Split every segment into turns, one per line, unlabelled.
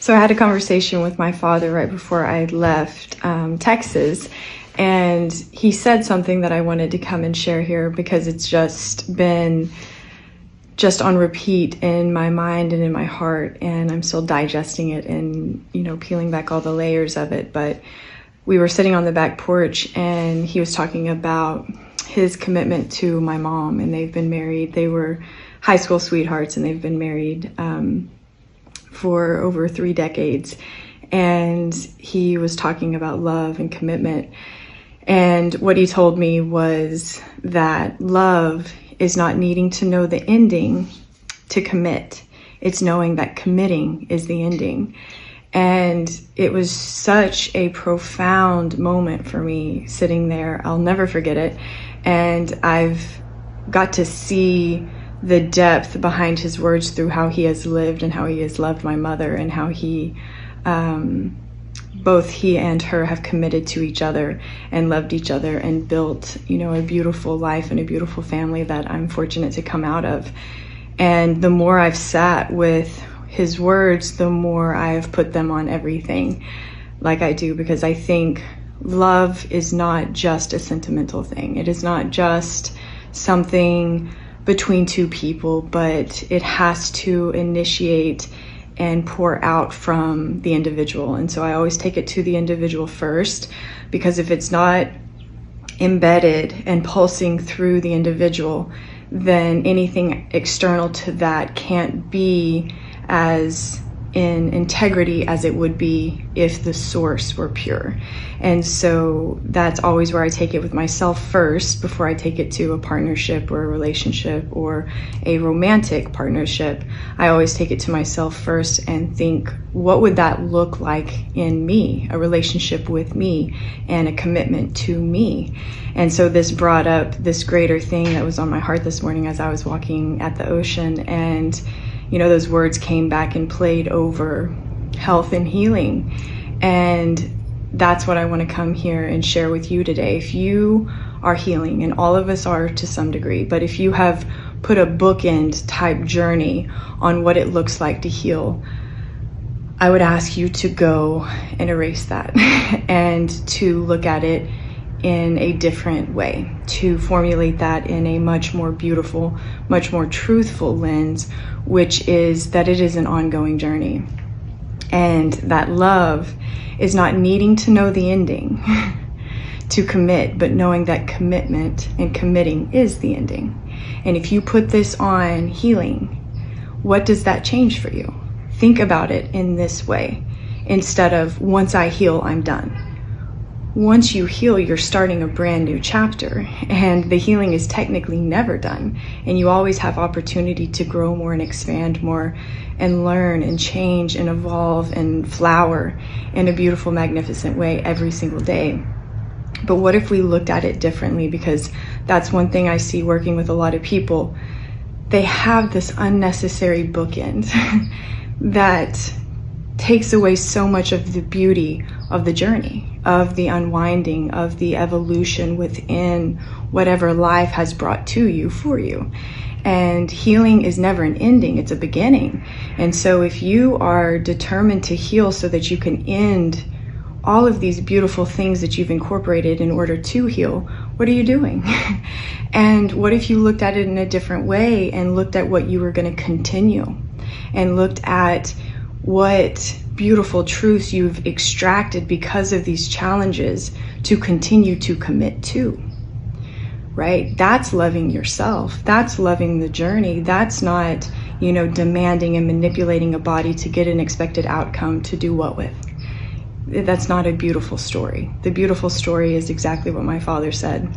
So I had a conversation with my father right before I left Texas, and he said something that I wanted to come and share here because it's just been on repeat in my mind and in my heart, and I'm still digesting it and, peeling back all the layers of it. But we were sitting on the back porch and he was talking about his commitment to my mom, and they've been married. They were high school sweethearts, and they've been married for over 3 decades. And he was talking about love and commitment. And what he told me was that love is not needing to know the ending to commit. It's knowing that committing is the ending. And it was such a profound moment for me sitting there. I'll never forget it. And I've got to see the depth behind his words through how he has lived and how he has loved my mother, and how both he and her have committed to each other and loved each other and built, a beautiful life and a beautiful family that I'm fortunate to come out of. And the more I've sat with his words, the more I've put them on everything like I do, because I think love is not just a sentimental thing. It is not just something between two people, but it has to initiate and pour out from the individual. And so I always take it to the individual first, because if it's not embedded and pulsing through the individual, then anything external to that can't be as in integrity as it would be if the source were pure. And so that's always where I take it with myself first before I take it to a partnership or a relationship or a romantic partnership. I always take it to myself first and think, what would that look like in me, a relationship with me and a commitment to me? And so this brought up this greater thing that was on my heart this morning as I was walking at the ocean, and those words came back and played over health and healing. And that's what I want to come here and share with you today. If you are healing, and all of us are to some degree, but if you have put a bookend type journey on what it looks like to heal, I would ask you to go and erase that and to look at it in a different way, to formulate that in a much more beautiful, much more truthful lens, which is that it is an ongoing journey, and that love is not needing to know the ending to commit, but knowing that commitment and committing is the ending. And if you put this on healing, what does that change for you? Think about it in this way, instead of once I heal, I'm done. Once you heal, you're starting a brand new chapter, and the healing is technically never done. And you always have opportunity to grow more and expand more and learn and change and evolve and flower in a beautiful, magnificent way every single day. But what if we looked at it differently? Because that's one thing I see working with a lot of people. They have this unnecessary bookend that takes away so much of the beauty of the journey, of the unwinding, of the evolution within whatever life has brought to you for you. And healing is never an ending, it's a beginning. And so if you are determined to heal so that you can end all of these beautiful things that you've incorporated in order to heal, what are you doing? And what if you looked at it in a different way and looked at what you were going to continue, and looked at what beautiful truths you've extracted because of these challenges to continue to commit to, right? That's loving yourself. That's loving the journey. That's not, demanding and manipulating a body to get an expected outcome to do what with. That's not a beautiful story. The beautiful story is exactly what my father said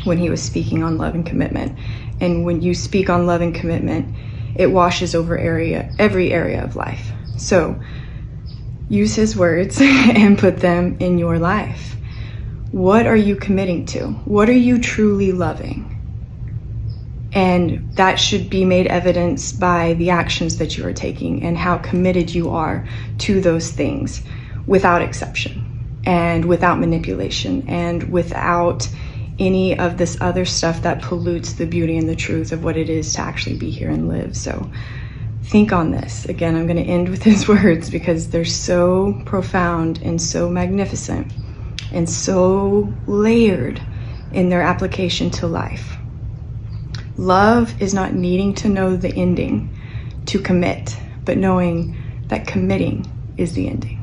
when he was speaking on love and commitment. And when you speak on love and commitment, it washes over every area of life. So use his words and put them in your life. What are you committing to? What are you truly loving? And that should be made evidenced by the actions that you are taking and how committed you are to those things, without exception and without manipulation and without any of this other stuff that pollutes the beauty and the truth of what it is to actually be here and live. So think on this. Again, I'm going to end with his words because they're so profound and so magnificent and so layered in their application to life. Love is not needing to know the ending to commit, but knowing that committing is the ending.